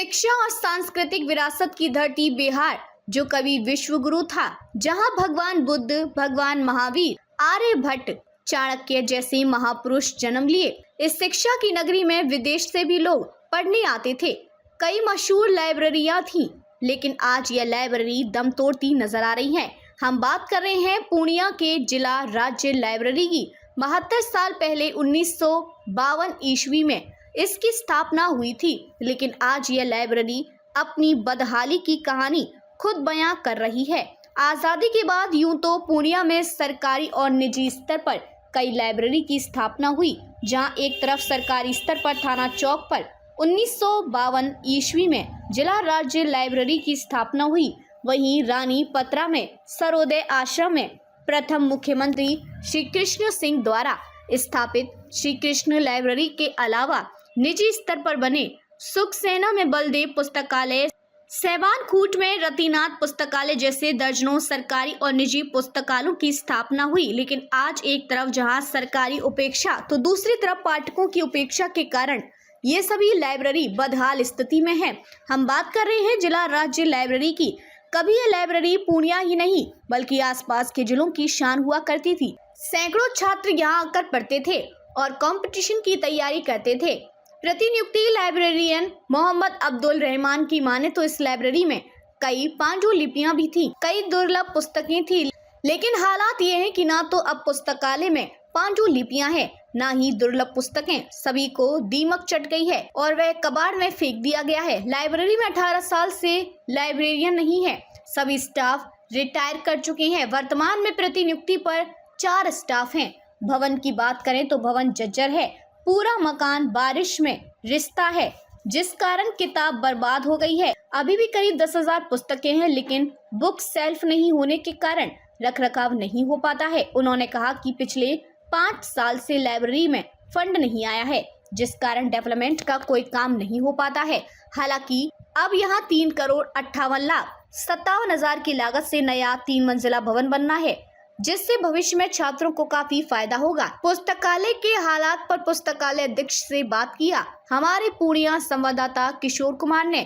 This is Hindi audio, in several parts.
शिक्षा और सांस्कृतिक विरासत की धरती बिहार, जो कभी विश्व गुरु था, जहां भगवान बुद्ध, भगवान महावीर, आर्यभट्ट, चाणक्य जैसे महापुरुष जन्म लिए। इस शिक्षा की नगरी में विदेश से भी लोग पढ़ने आते थे। कई मशहूर लाइब्रेरियां थीं, लेकिन आज यह लाइब्रेरी दम तोड़ती नजर आ रही है। हम बात कर रहे हैं पूर्णिया के जिला राज्य लाइब्रेरी की। 72 साल पहले 1952 ईस्वी में इसकी स्थापना हुई थी, लेकिन आज यह लाइब्रेरी अपनी बदहाली की कहानी खुद बयां कर रही है। आज़ादी के बाद यूं तो पूर्णिया में सरकारी और निजी स्तर पर कई लाइब्रेरी की स्थापना हुई, जहां एक तरफ सरकारी स्तर पर थाना चौक पर 1952 ईस्वी में जिला राज्य लाइब्रेरी की स्थापना हुई, वहीं रानी पत्रा में सर्वोदय आश्रम में प्रथम मुख्यमंत्री श्री कृष्ण सिंह द्वारा स्थापित श्री कृष्ण लाइब्रेरी के अलावा निजी स्तर पर बने सुखसेना में बलदेव पुस्तकालय, सैबान खूट में रतिनाथ पुस्तकालय जैसे दर्जनों सरकारी और निजी पुस्तकालयों की स्थापना हुई। लेकिन आज एक तरफ जहां सरकारी उपेक्षा तो दूसरी तरफ पाठकों की उपेक्षा के कारण ये सभी लाइब्रेरी बदहाल स्थिति में है। हम बात कर रहे हैं जिला राज्य लाइब्रेरी की। कभी ये लाइब्रेरी पूर्णिया ही नहीं बल्कि आसपास के जिलों की शान हुआ करती थी। सैकड़ों छात्र यहाँ आकर पढ़ते थे और कंपटीशन की तैयारी करते थे। प्रतिनियुक्ति लाइब्रेरियन मोहम्मद अब्दुल रहमान की माने तो इस लाइब्रेरी में कई पांडुलिपियां भी थी, कई दुर्लभ पुस्तकें थी। लेकिन हालात ये हैं कि ना तो अब पुस्तकालय में पांडुलिपियां हैं, ना ही दुर्लभ पुस्तकें। सभी को दीमक चट गई है और वह कबाड़ में फेंक दिया गया है। लाइब्रेरी में 18 साल से लाइब्रेरियन नहीं है, सभी स्टाफ रिटायर कर चुके हैं। वर्तमान में प्रतिनियुक्ति पर 4 स्टाफ हैं। भवन की बात करें तो भवन जर्जर है, पूरा मकान बारिश में रिश्ता है, जिस कारण किताब बर्बाद हो गई है। अभी भी करीब 10,000 पुस्तकें हैं, लेकिन बुक सेल्फ नहीं होने के कारण रखरखाव नहीं हो पाता है। उन्होंने कहा कि पिछले 5 साल से लाइब्रेरी में फंड नहीं आया है, जिस कारण डेवलपमेंट का कोई काम नहीं हो पाता है। हालांकि अब यहाँ 3,58,57,000 की लागत से नया 3 मंजिला भवन बनना है, जिससे भविष्य में छात्रों को काफी फायदा होगा। पुस्तकालय के हालात पर पुस्तकालय अध्यक्ष से बात किया हमारे पूर्णिया संवाददाता किशोर कुमार ने।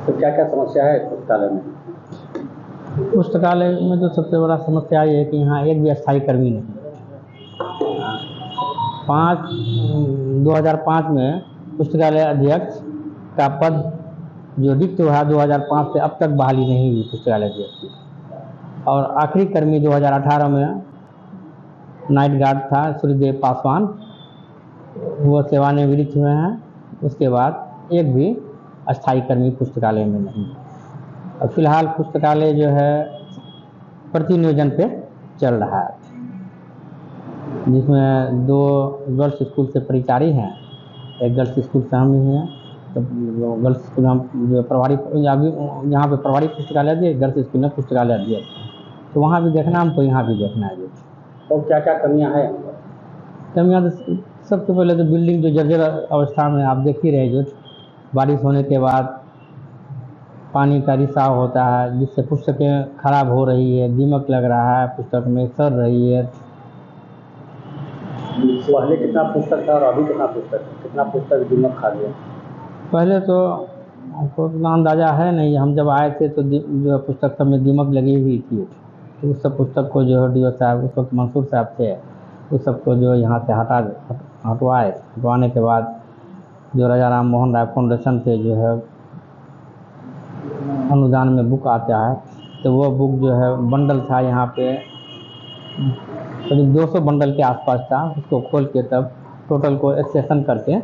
तो क्या क्या समस्या है पुस्तकालय में? पुस्तकालय में तो सबसे बड़ा समस्या ये है कि यहाँ एक भी अस्थायी कर्मी नहीं। 2005 में पुस्तकालय अध्यक्ष का पद जो रिक्त हुआ 2005 से अब तक बहाली नहीं हुई पुस्तकालय अध्यक्ष की। और आखिरी कर्मी 2018 में नाइट गार्ड था सूर्यदेव पासवान, वो सेवानिवृत्त हुए हैं। उसके बाद एक भी अस्थायी कर्मी पुस्तकालय में नहीं। और फिलहाल पुस्तकालय जो है प्रतिनियोजन पे चल रहा है, जिसमें 2 गर्ल्स स्कूल से परिचारी हैं, एक गर्ल्स स्कूल से हम ही हैं। तो गर्ल्स स्कूल हम जो प्रभारी यहाँ पे प्रभारी पुस्तकालय दिए, गर्ल्स स्कूल में पुस्तकालय दिए, तो वहाँ भी देखना हमको, यहाँ भी देखना है। तो क्या क्या कमियाँ हैं? कमियाँ तो सबसे पहले तो बिल्डिंग जो जर्जर अवस्था में आप देख ही रहे, जो बारिश होने के बाद पानी का रिसाव होता है, जिससे पुस्तकें खराब हो रही है, दीमक लग रहा है, पुस्तक में सड़ रही है। पहले कितना पुस्तक था और अभी कितना पुस्तक दीमक खा गया? पहले तो हमको उतना अंदाज़ा है नहीं, हम जब आए थे तो जो पुस्तक सब में दीमक लगी हुई थी। तो उस सब पुस्तक को जो डी.ओ. साहब, उस वक्त मंसूर साहब थे, उस सब को जो यहाँ से हटवाने के बाद जो राजा राम मोहन राय फाउंडेशन से जो है अनुदान में बुक आता है, तो वो बुक जो है बंडल था यहाँ पे करीब 200 बंडल के आसपास था। उसको खोल के तब टोटल को एक्सेशन करके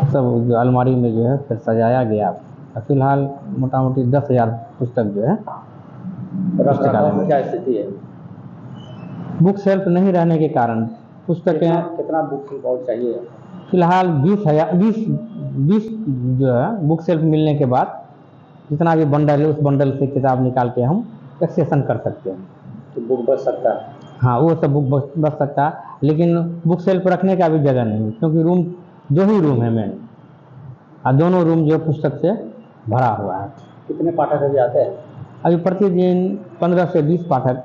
सब जो अलमारी में जो है फिर सजाया गया। फिलहाल मोटा मोटी 10,000 पुस्तक जो है पुस्तकालय में। क्या स्थिति है? बुक सेल्फ नहीं रहने के कारण पुस्तकें कितना बुक सेल्फ चाहिए? फिलहाल 20 जो है बुक सेल्फ मिलने के बाद जितना भी बंडल है उस बंडल से किताब निकाल के हम एक्सेशन कर सकते हैं। तो बुक बच सकता है? हाँ, वो सब बुक बच सकता है, लेकिन बुक सेल्फ रखने का भी जगह नहीं, क्योंकि रूम 2 ही रूम है मेन, और दोनों रूम जो पुस्तक से भरा हुआ है। कितने पाठक अभी आते हैं? अभी प्रतिदिन 15 से 20 पाठक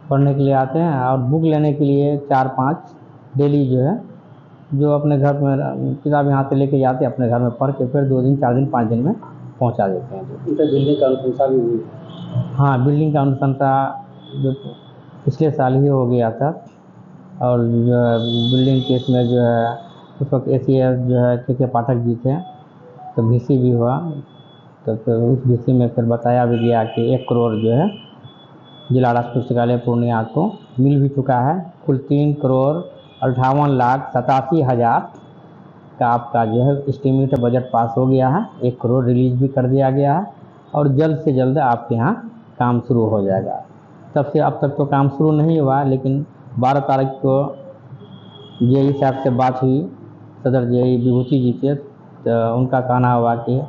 पढ़ने के लिए आते हैं, और बुक लेने के लिए 4-5 डेली जो है जो अपने घर में किताब यहाँ से लेके जाते हैं, अपने घर में पढ़ के फिर 2 दिन 4 दिन 5 दिन में पहुँचा देते हैं। उनसे बिल्डिंग का अनुशंसा भी हुई। हाँ, बिल्डिंग का अनुशंसा जो पिछले साल ही हो गया था, और जो है बिल्डिंग केस में जो है उस वक्त ACS जो है के पाठक जी थे, तो VC भी हुआ, तो फिर उस VC में फिर बताया भी गया कि 1 करोड़ जो है जिला राष्ट्र पुस्तकालय पूर्णिया को मिल भी चुका है। कुल 3,58,87,000 का आपका जो है एस्टिमेट बजट पास हो गया है। 1 करोड़ रिलीज भी कर दिया गया है, और जल्द से जल्द आपके यहाँ काम शुरू हो जाएगा। तब से अब तक तो काम शुरू नहीं हुआ, लेकिन 12 तारीख को JE साहब से बात हुई, सदर JE विभूति जी से, तो उनका कहना हुआ कि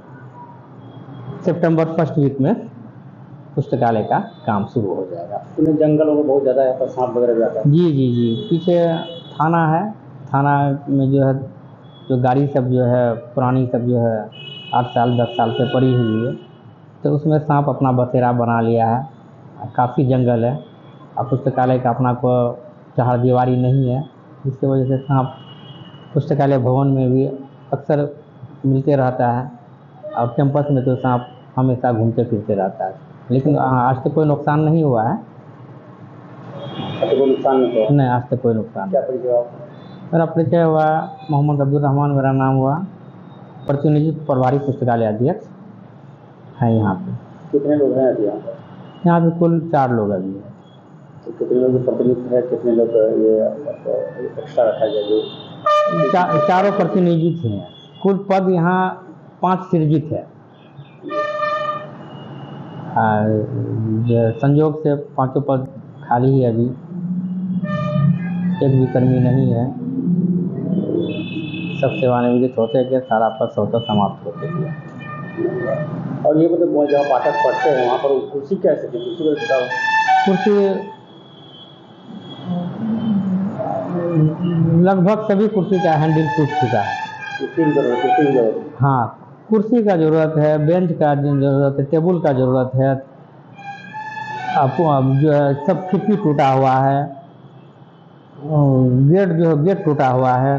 सितंबर फर्स्ट वीक में पुस्तकालय का काम शुरू हो जाएगा। उन्हें जंगलों में बहुत ज़्यादा यहाँ पर सांप वगैरह जाता है। जी, पीछे थाना है, थाना में जो है जो गाड़ी सब जो है पुरानी सब जो है 8 साल 10 साल से पड़ी हुई है, तो उसमें सांप अपना बसेरा बना लिया है। काफ़ी जंगल है, और पुस्तकालय का अपना को चारदीवारी नहीं है, जिसकी वजह से सांप पुस्तकालय भवन में भी अक्सर मिलते रहता है, और कैंपस में तो सांप हमेशा घूमते फिरते रहता है। लेकिन आज तक कोई नुकसान नहीं हुआ है। तो कोई नुकसान नहीं हुआ? नहीं, आज तक कोई नुकसान क्या नहीं। परिचय आपका? मेरा परिचय हुआ मोहम्मद अब्दुल रहमान, मेरा नाम हुआ, प्रतिनिधि प्रभारी पुस्तकालय अध्यक्ष है यहाँ पे। कितने लोग हैं अभी यहाँ पर? यहाँ पे कुल 4 लोग अभी हैं। तो कितने लोग प्रतिनिधि है, कितने लोग ये एक्स्ट्रा रखा गया जो? चारों प्रतिनिधित हैं। कुल पद यहाँ 5 सृजित है। संयोग से 5 पद खाली है, अभी एक भी कर्मी नहीं है। सब सेवानिवृत्त होते गए, सारा पद स्वतः समाप्त होते गया। और ये मतलब जहाँ पाठक पढ़ते हैं वहाँ पर कुर्सी कैसे थी? कुर्सी लगभग सभी कुर्सी का हैंडल टूट चुका है। कुर्सी की जरूरत? हाँ, कुर्सी का ज़रूरत है, बेंच का ज़रूरत है, टेबल का ज़रूरत है। अब जो है सब खिड़की टूटा हुआ है, गेट जो है गेट टूटा हुआ है।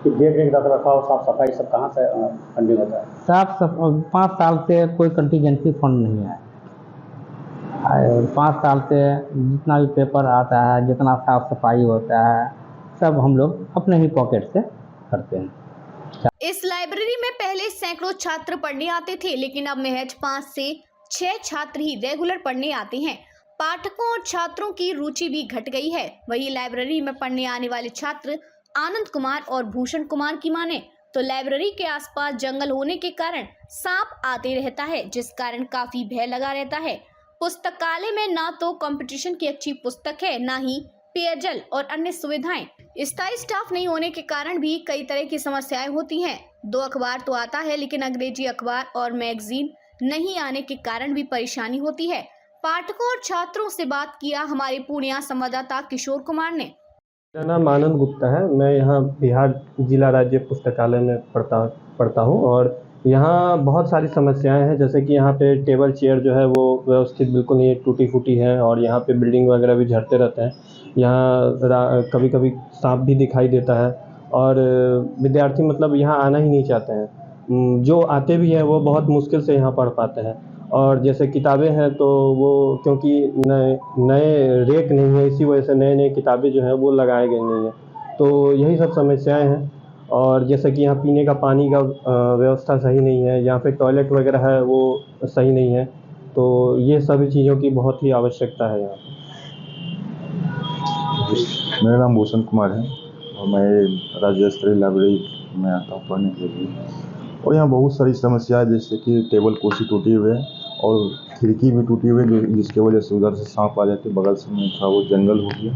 देख रेख रखरखाव साफ सफाई सब कहाँ से फंडिंग होता है? 5 साल से कोई कंटीजेंसी फंड नहीं है। 5 साल से जितना भी पेपर आता है, जितना साफ सफाई होता है, सब हम लोग अपने ही पॉकेट से करते हैं। इस लाइब्रेरी में पहले सैकड़ों छात्र पढ़ने आते थे, लेकिन अब महज 5 से 6 छात्र ही रेगुलर पढ़ने आते हैं। पाठकों और छात्रों की रुचि भी घट गई है। वही लाइब्रेरी में पढ़ने आने वाले छात्र आनंद कुमार और भूषण कुमार की माने तो लाइब्रेरी के आसपास जंगल होने के कारण सांप आते रहता है, जिस कारण काफी भय लगा रहता है। पुस्तकालय में ना तो कंपटीशन की अच्छी पुस्तक है, ना ही पेयजल और अन्य सुविधाएं। स्थायी स्टाफ नहीं होने के कारण भी कई तरह की समस्याएं होती हैं। 2 अखबार तो आता है, लेकिन अंग्रेजी अखबार और मैगजीन नहीं आने के कारण भी परेशानी होती है। पाठकों और छात्रों से बात किया हमारे पूर्णिया संवाददाता किशोर कुमार ने। मेरा नाम आनंद गुप्ता है। मैं यहाँ बिहार जिला राज्य पुस्तकालय में पढ़ता हूँ, और यहाँ बहुत सारी समस्याएं हैं। जैसे कि यहाँ पे टेबल चेयर जो है वो व्यवस्थित बिल्कुल नहीं, टूटी फूटी है, और यहाँ पे बिल्डिंग वगैरह भी झड़ते रहते हैं। यहाँ कभी कभी सांप भी दिखाई देता है, और विद्यार्थी मतलब यहाँ आना ही नहीं चाहते हैं। जो आते भी हैं वो बहुत मुश्किल से यहाँ पढ़ पाते हैं। और जैसे किताबें हैं तो वो क्योंकि नए रेक नहीं है, इसी वजह से नए किताबें जो हैं वो लगाए गए नहीं हैं। तो यही सब समस्याएं हैं। और जैसे कि यहाँ पीने का पानी का व्यवस्था सही नहीं है, यहाँ पे टॉयलेट वगैरह है वो सही नहीं है। तो ये सभी चीज़ों की बहुत ही आवश्यकता है यहाँ। मेरा नाम भूषण कुमार है, और मैं राज्य स्तरीय लाइब्रेरी में आता हूँ पढ़ने के लिए। और यहाँ बहुत सारी समस्याएं, जैसे कि टेबल कुर्सी टूटी हुई है, और खिड़की भी टूटी हुई है, जिसकी वजह से उधर से सांप आ जाते। बगल से में था वो जंगल हो गया।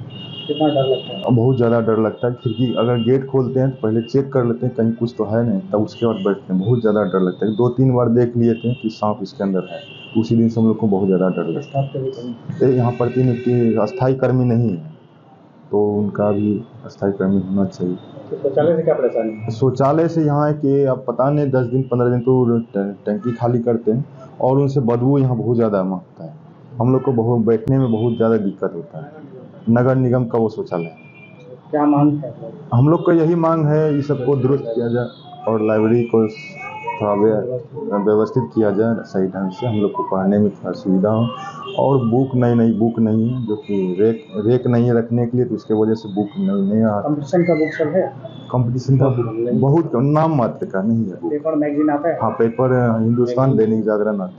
कितना डर लगता है? बहुत ज़्यादा डर लगता है। खिड़की अगर गेट खोलते हैं तो पहले चेक कर लेते हैं कहीं कुछ तो है नहीं, तब उसके बाद बैठते हैं। बहुत ज़्यादा डर लगता है। 2-3 बार देख लिए थे कि सांप इसके अंदर है, उसी दिन से हम लोग को बहुत ज़्यादा डर लगता है। यहाँ प्रतिनिधि अस्थायी कर्मी नहीं है, तो उनका भी अस्थायी कर्मी होना चाहिए। तो शौचालय से क्या परेशानी है? शौचालय से यहाँ है कि अब पता नहीं 10 दिन 15 दिन तो टंकी खाली करते हैं, और उनसे बदबू यहाँ बहुत ज़्यादा महकता है। हम लोग को बहुत बैठने में बहुत ज़्यादा दिक्कत होता है। नगर निगम का वो शौचालय है। क्या मांग है? हम लोग का यही मांग है ये सबको दुरुस्त किया जाए और लाइब्रेरी को थोड़ा व्यवस्थित किया जाए सही ढंग से, हम लोग को पढ़ने में थोड़ा सुविधा हो। और बुक नई बुक नहीं है जो कि रेक नहीं है रखने के लिए, तो उसके वजह से बुक नहीं आ रहा। कंपटीशन का बुक सब है? कंपटीशन का बहुत नाम मात्र का नहीं है बुक। पेपर मैगजीन आता है? हाँ, पेपर हिंदुस्तान दैनिक जागरण आते हैं।